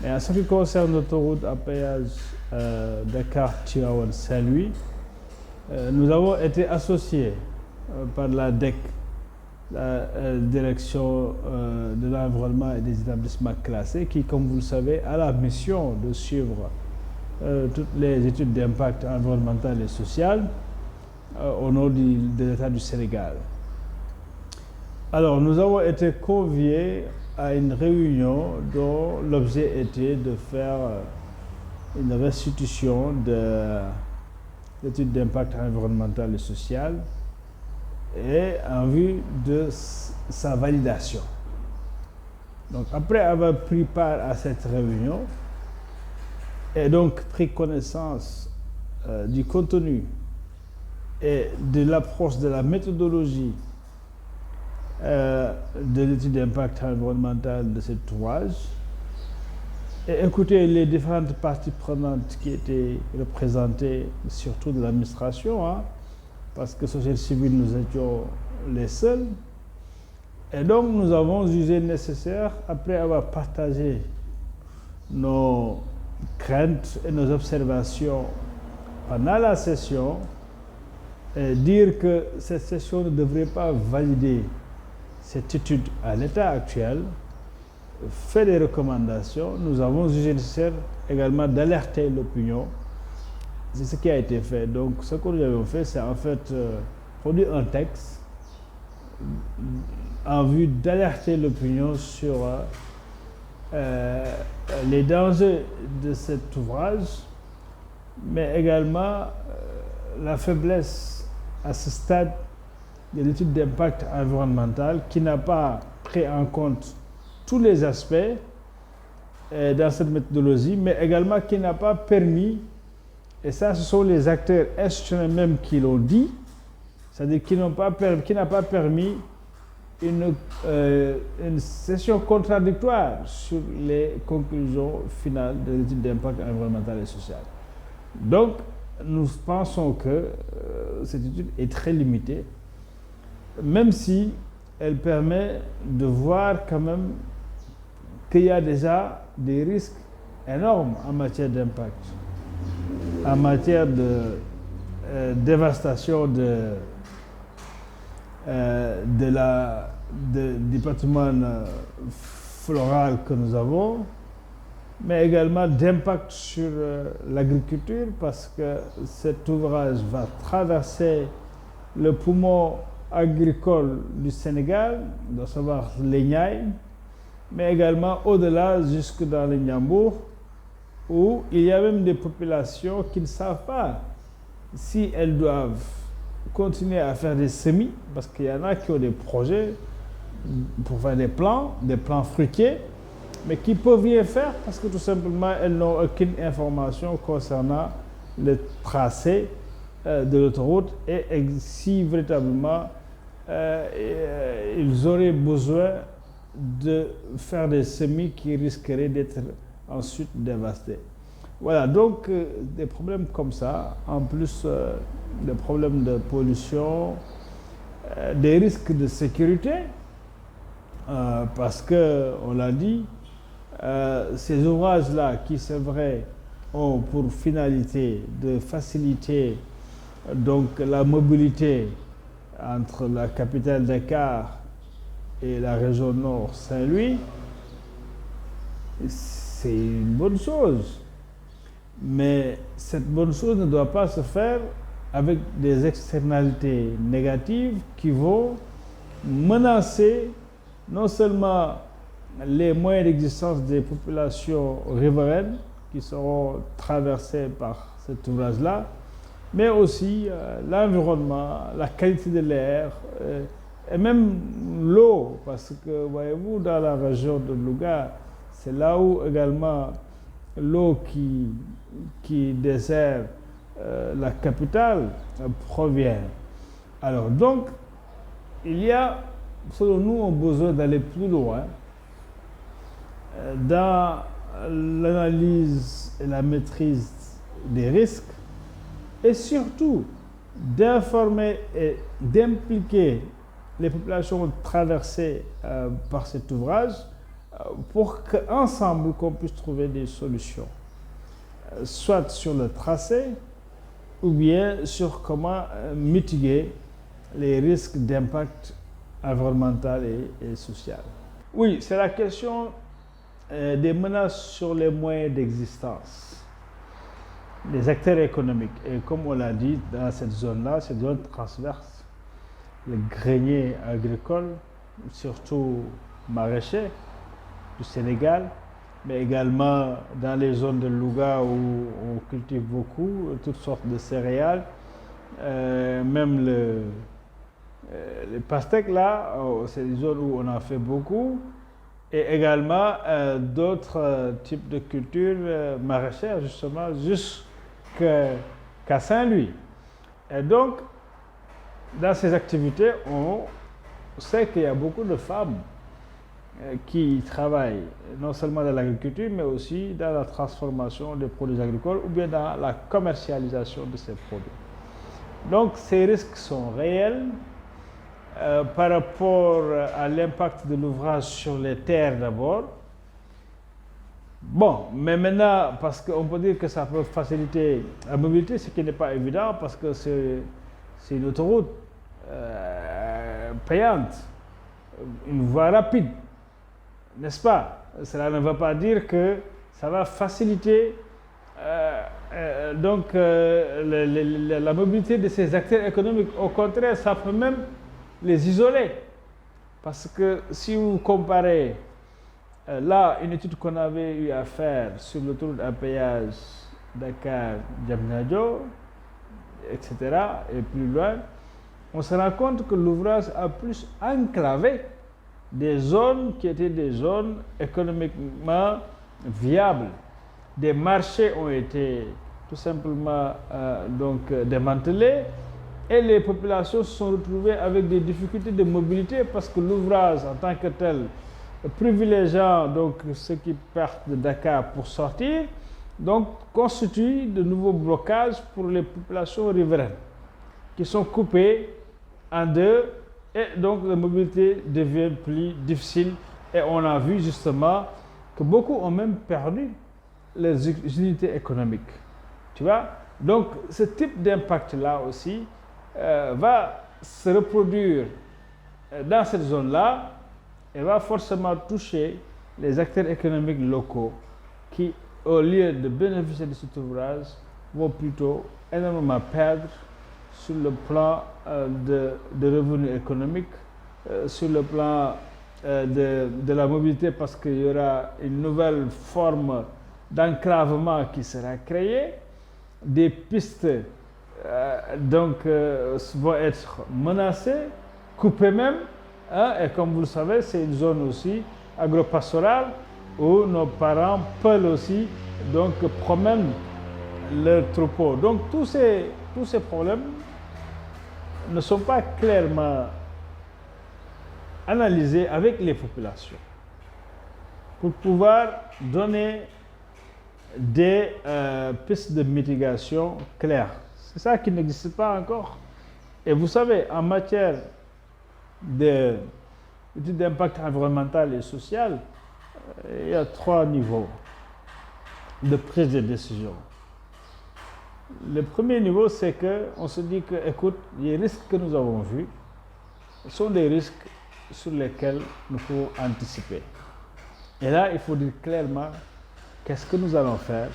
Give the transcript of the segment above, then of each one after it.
Et en ce qui concerne l'autoroute à péage Dakar-Tivaouane-Saint-Louis, nous avons été associés par la DEC, la direction de l'environnement et des établissements classés, qui, comme vous le savez, a la mission de suivre toutes les études d'impact environnemental et social au nom de l'État du Sénégal. Alors, nous avons été conviés à une réunion dont l'objet était de faire une restitution de l'étude d'impact environnemental et social et en vue de sa validation. Donc, après avoir pris part à cette réunion et donc pris connaissance du contenu et de l'approche de la méthodologie de l'étude d'impact environnemental de cet ouvrage, et écouter les différentes parties prenantes qui étaient représentées, surtout de l'administration, hein, parce que société civile, nous étions les seuls. Et donc, nous avons jugé nécessaire, après avoir partagé nos craintes et nos observations pendant la session, dire que cette session ne devrait pas valider cette étude à l'état actuel, fait des recommandations. Nous avons jugé nécessaire également d'alerter l'opinion. C'est ce qui a été fait. Donc, ce que nous avons fait, c'est en fait produire un texte en vue d'alerter l'opinion sur les dangers de cet ouvrage, mais également la faiblesse à ce stade de l'étude d'impact environnemental qui n'a pas pris en compte tous les aspects dans cette méthodologie, mais également qui n'a pas permis, et ça ce sont les acteurs institutionnels même qui l'ont dit, c'est-à-dire qui n'a pas permis une session contradictoire sur les conclusions finales de l'étude d'impact environnemental et social. Donc, nous pensons que cette étude est très limitée, même si elle permet de voir quand même qu'il y a déjà des risques énormes en matière d'impact, en matière de dévastation du patrimoine floral que nous avons, mais également d'impact sur l'agriculture, parce que cet ouvrage va traverser le poumon agricole du Sénégal, à savoir les Niayes, mais également au-delà, jusque dans le Niambour, où il y a même des populations qui ne savent pas si elles doivent continuer à faire des semis, parce qu'il y en a qui ont des projets pour faire des plants fruitiers, mais qui ne peuvent rien faire parce que tout simplement elles n'ont aucune information concernant le tracé de l'autoroute et si véritablement ils auraient besoin de faire des semis qui risqueraient d'être ensuite dévastés. Voilà, donc des problèmes comme ça, en plus des problèmes de pollution, des risques de sécurité, parce que, on l'a dit, ces ouvrages-là, qui c'est vrai, ont pour finalité de faciliter donc la mobilité entre la capitale Dakar et la région nord Saint-Louis, c'est une bonne chose. Mais cette bonne chose ne doit pas se faire avec des externalités négatives qui vont menacer non seulement les moyens d'existence des populations riveraines qui seront traversées par cet ouvrage-là, mais aussi l'environnement, la qualité de l'air et même l'eau, parce que, voyez-vous, dans la région de Louga, c'est là où également l'eau qui dessert la capitale provient. Alors donc, il y a, selon nous, un besoin d'aller plus loin dans l'analyse et la maîtrise des risques et surtout d'informer et d'impliquer les populations traversées par cet ouvrage pour qu'ensemble qu'on puisse trouver des solutions, soit sur le tracé ou bien sur comment mitiguer les risques d'impact environnemental et social. Oui, c'est la question des menaces sur les moyens d'existence des acteurs économiques. Et comme on l'a dit, dans cette zone-là, cette zone transverse, les greniers agricoles, surtout maraîchers du Sénégal, mais également dans les zones de Louga où on cultive beaucoup, toutes sortes de céréales, même les pastèques là, c'est des zones où on en fait beaucoup, et également d'autres types de cultures maraîchères, justement, jusqu'à Saint-Louis. Et donc, dans ces activités, on sait qu'il y a beaucoup de femmes qui travaillent non seulement dans l'agriculture, mais aussi dans la transformation des produits agricoles ou bien dans la commercialisation de ces produits. Donc, ces risques sont réels par rapport à l'impact de l'ouvrage sur les terres d'abord. Bon, mais maintenant, parce qu'on peut dire que ça peut faciliter la mobilité, ce qui n'est pas évident parce que c'est une autoroute payante, une voie rapide, n'est-ce pas? Cela ne veut pas dire que ça va faciliter la mobilité de ces acteurs économiques. Au contraire, ça peut même les isoler. Parce que si vous comparez là une étude qu'on avait eu à faire sur l'autoroute à péage Dakar-Diamniadio, etc., et plus loin, on se rend compte que l'ouvrage a plus enclavé des zones qui étaient des zones économiquement viables. Des marchés ont été tout simplement démantelés et les populations se sont retrouvées avec des difficultés de mobilité parce que l'ouvrage en tant que tel, privilégiant donc ceux qui partent de Dakar pour sortir, donc constitue de nouveaux blocages pour les populations riveraines qui sont coupées en deux. Et donc la mobilité devient plus difficile et on a vu justement que beaucoup ont même perdu les unités économiques. Tu vois? Donc ce type d'impact-là aussi va se reproduire dans cette zone-là et va forcément toucher les acteurs économiques locaux qui, au lieu de bénéficier de cet ouvrage, vont plutôt énormément perdre sur le plan de revenus économiques, sur le plan de la mobilité parce qu'il y aura une nouvelle forme d'enclavement qui sera créée, des pistes vont être menacées, coupées même, hein, et comme vous le savez, c'est une zone aussi agropastorale où nos parents peuvent aussi promènent leurs troupeaux. Donc tous ces problèmes ne sont pas clairement analysés avec les populations pour pouvoir donner des pistes de mitigation claires. C'est ça qui n'existe pas encore. Et vous savez, en matière d'études d'impact environnemental et social, il y a 3 niveaux de prise de décision. Le premier niveau, c'est qu'on se dit que, écoute, les risques que nous avons vus sont des risques sur lesquels nous pouvons anticiper. Et là, il faut dire clairement qu'est-ce que nous allons faire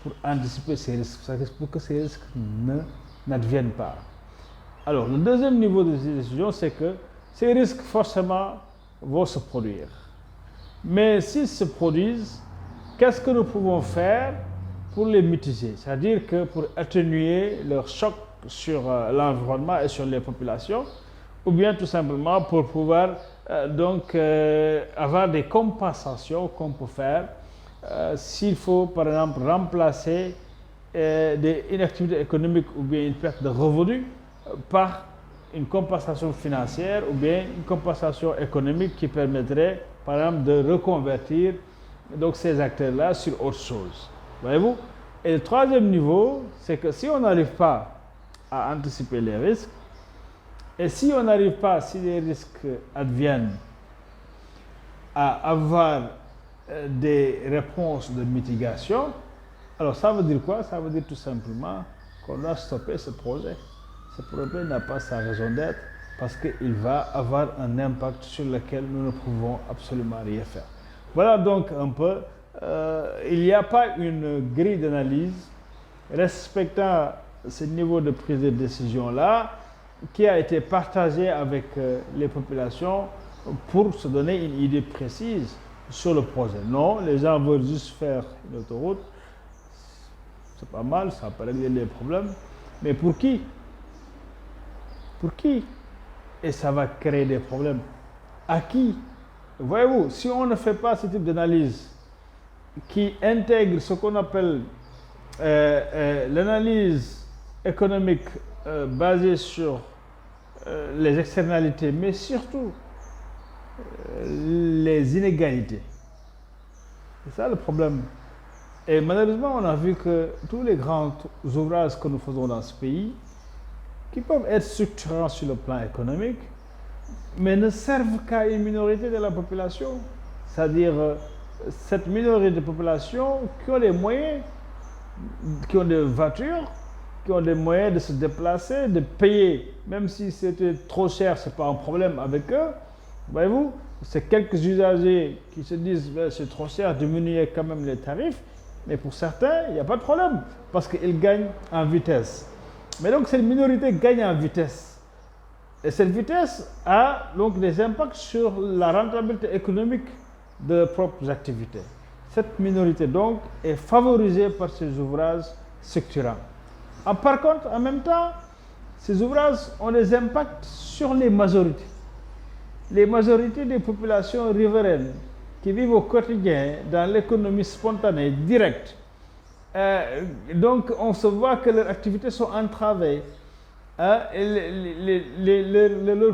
pour anticiper ces risques, pour que ces risques n'adviennent pas. Alors, le deuxième niveau de décision, c'est que ces risques, forcément, vont se produire. Mais s'ils se produisent, qu'est-ce que nous pouvons faire pour les mitiger? C'est-à-dire que pour atténuer leur choc sur l'environnement et sur les populations, ou bien tout simplement pour pouvoir avoir des compensations qu'on peut faire s'il faut, par exemple, remplacer une activité économique ou bien une perte de revenus par une compensation financière ou bien une compensation économique qui permettrait, par exemple, de reconvertir ces acteurs-là sur autre chose. Voyez-vous? Et le troisième niveau, c'est que si on n'arrive pas à anticiper les risques, et si on n'arrive pas, si les risques adviennent, à avoir des réponses de mitigation, alors ça veut dire quoi? Ça veut dire tout simplement qu'on doit stopper ce projet. Ce projet n'a pas sa raison d'être parce qu'il va avoir un impact sur lequel nous ne pouvons absolument rien faire. Voilà donc un peu, il n'y a pas une grille d'analyse respectant ce niveau de prise de décision-là qui a été partagé avec les populations pour se donner une idée précise sur le projet. Non, les gens veulent juste faire une autoroute, c'est pas mal, ça peut régler les problèmes, mais pour qui? Pour qui? Et ça va créer des problèmes. À qui? Voyez-vous, si on ne fait pas ce type d'analyse qui intègre ce qu'on appelle l'analyse économique basée sur les externalités, mais surtout les inégalités. C'est ça le problème. Et malheureusement, on a vu que tous les grands ouvrages que nous faisons dans ce pays, qui peuvent être structurants sur le plan économique, mais ne servent qu'à une minorité de la population. C'est-à-dire cette minorité de population qui ont les moyens, qui ont des voitures, qui ont des moyens de se déplacer, de payer, même si c'était trop cher, ce n'est pas un problème avec eux. Voyez-vous, c'est quelques usagers qui se disent c'est trop cher, diminuer quand même les tarifs, mais pour certains, il n'y a pas de problème, parce qu'ils gagnent en vitesse. Mais donc cette minorité gagne en vitesse. Et cette vitesse a donc des impacts sur la rentabilité économique de leurs propres activités. Cette minorité donc est favorisée par ces ouvrages structurants. Par contre, en même temps, ces ouvrages ont des impacts sur les majorités. Les majorités des populations riveraines qui vivent au quotidien dans l'économie spontanée, directe. Donc, on se voit que leurs activités sont entravées. Leur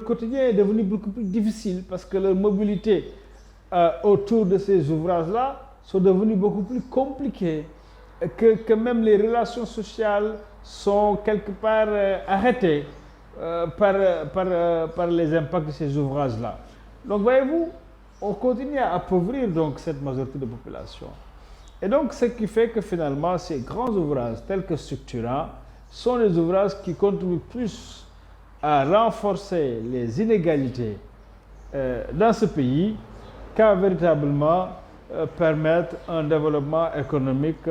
quotidien est devenu beaucoup plus difficile parce que leur mobilité autour de ces ouvrages-là sont devenues beaucoup plus compliquées, que même les relations sociales sont quelque part arrêtées par les impacts de ces ouvrages-là. Donc, voyez-vous, on continue à appauvrir donc cette majorité de population. Et donc, ce qui fait que finalement, ces grands ouvrages, tels que structurants, sont les ouvrages qui contribuent plus à renforcer les inégalités dans ce pays qu'à véritablement permettre un développement économique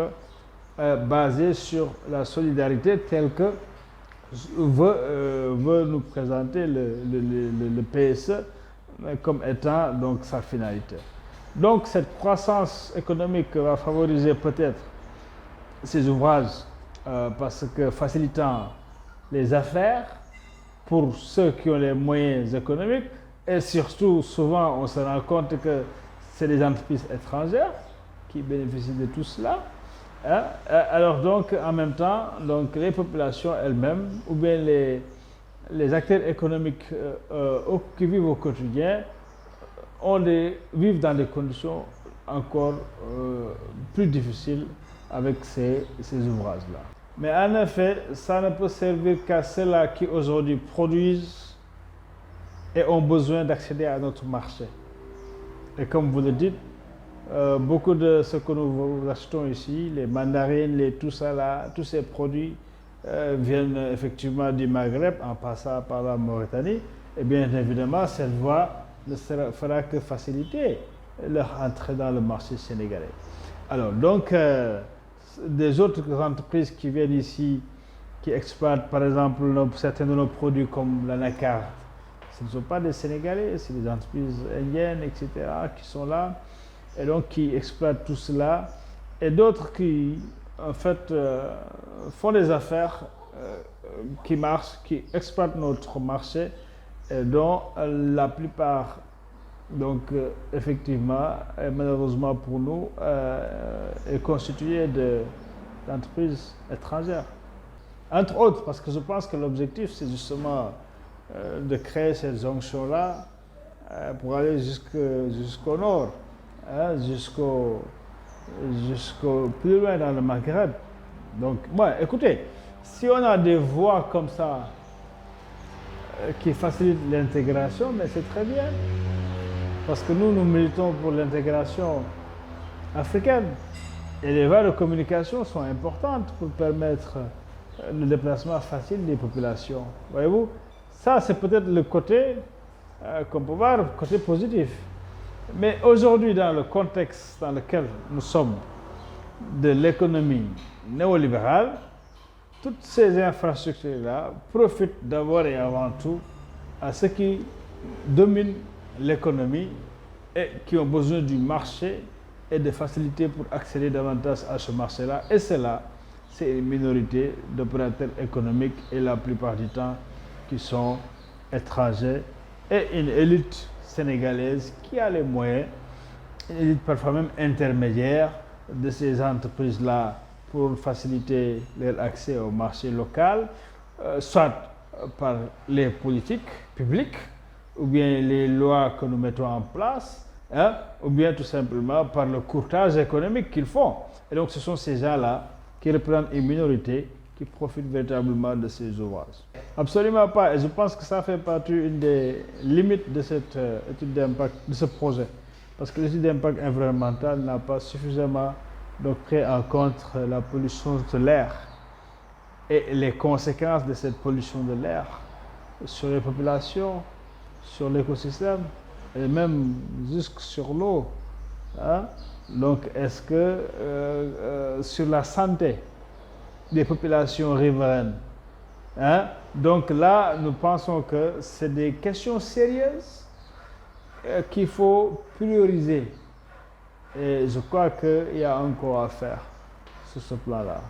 basé sur la solidarité telle que veut nous présenter le PSE comme étant donc sa finalité. Donc cette croissance économique va favoriser peut-être ces ouvrages parce que facilitant les affaires pour ceux qui ont les moyens économiques et surtout souvent on se rend compte que c'est des entreprises étrangères qui bénéficient de tout cela. Alors donc en même temps donc les populations elles-mêmes ou bien les acteurs économiques qui vivent au quotidien vivent dans des conditions encore plus difficiles avec ces ouvrages-là. Mais en effet, ça ne peut servir qu'à ceux-là qui aujourd'hui produisent et ont besoin d'accéder à notre marché. Et comme vous le dites, beaucoup de ce que nous achetons ici, les mandarines, tout ça là, tous ces produits viennent effectivement du Maghreb en passant par la Mauritanie. Et bien évidemment, cette voie ne fera que faciliter leur entrée dans le marché sénégalais. Alors donc, des autres entreprises qui viennent ici, qui exploitent par exemple certains de nos produits comme l'anacarde, ce ne sont pas des Sénégalais, c'est des entreprises indiennes, etc., qui sont là, et donc qui exploitent tout cela, et d'autres qui, en fait, font des affaires qui marchent, qui exploitent notre marché, et dont la plupart, donc, effectivement, et malheureusement pour nous, est constituée d'entreprises étrangères. Entre autres, parce que je pense que l'objectif, c'est justement de créer cette jonction-là pour aller jusqu'au nord, jusqu'au plus loin dans le Maghreb. Donc, écoutez, si on a des voies comme ça qui facilitent l'intégration, mais c'est très bien. Parce que nous militons pour l'intégration africaine. Et les voies de communication sont importantes pour permettre le déplacement facile des populations. Voyez-vous, ça c'est peut-être le côté qu'on peut voir, le côté positif. Mais aujourd'hui, dans le contexte dans lequel nous sommes de l'économie néolibérale, toutes ces infrastructures-là profitent d'abord et avant tout à ceux qui dominent l'économie et qui ont besoin du marché et de facilité pour accéder davantage à ce marché-là. Et cela, c'est une minorité d'opérateurs économiques et la plupart du temps qui sont étrangers et une élite sénégalaise qui a les moyens, une élite parfois même intermédiaire de ces entreprises-là pour faciliter leur accès au marché local, soit par les politiques publiques ou bien les lois que nous mettons en place, hein, ou bien tout simplement par le courtage économique qu'ils font. Et donc ce sont ces gens-là qui représentent une minorité qui profitent véritablement de ces ouvrages. Absolument pas, et je pense que ça fait partie une des limites de cette étude d'impact, de ce projet. Parce que l'étude d'impact environnemental n'a pas suffisamment donc, pris en compte la pollution de l'air et les conséquences de cette pollution de l'air sur les populations, sur l'écosystème et même jusque sur l'eau. Hein? Donc, est-ce que sur la santé des populations riveraines, hein? Donc là, nous pensons que c'est des questions sérieuses qu'il faut prioriser. Et je crois qu'il y a encore à faire sur ce plan-là.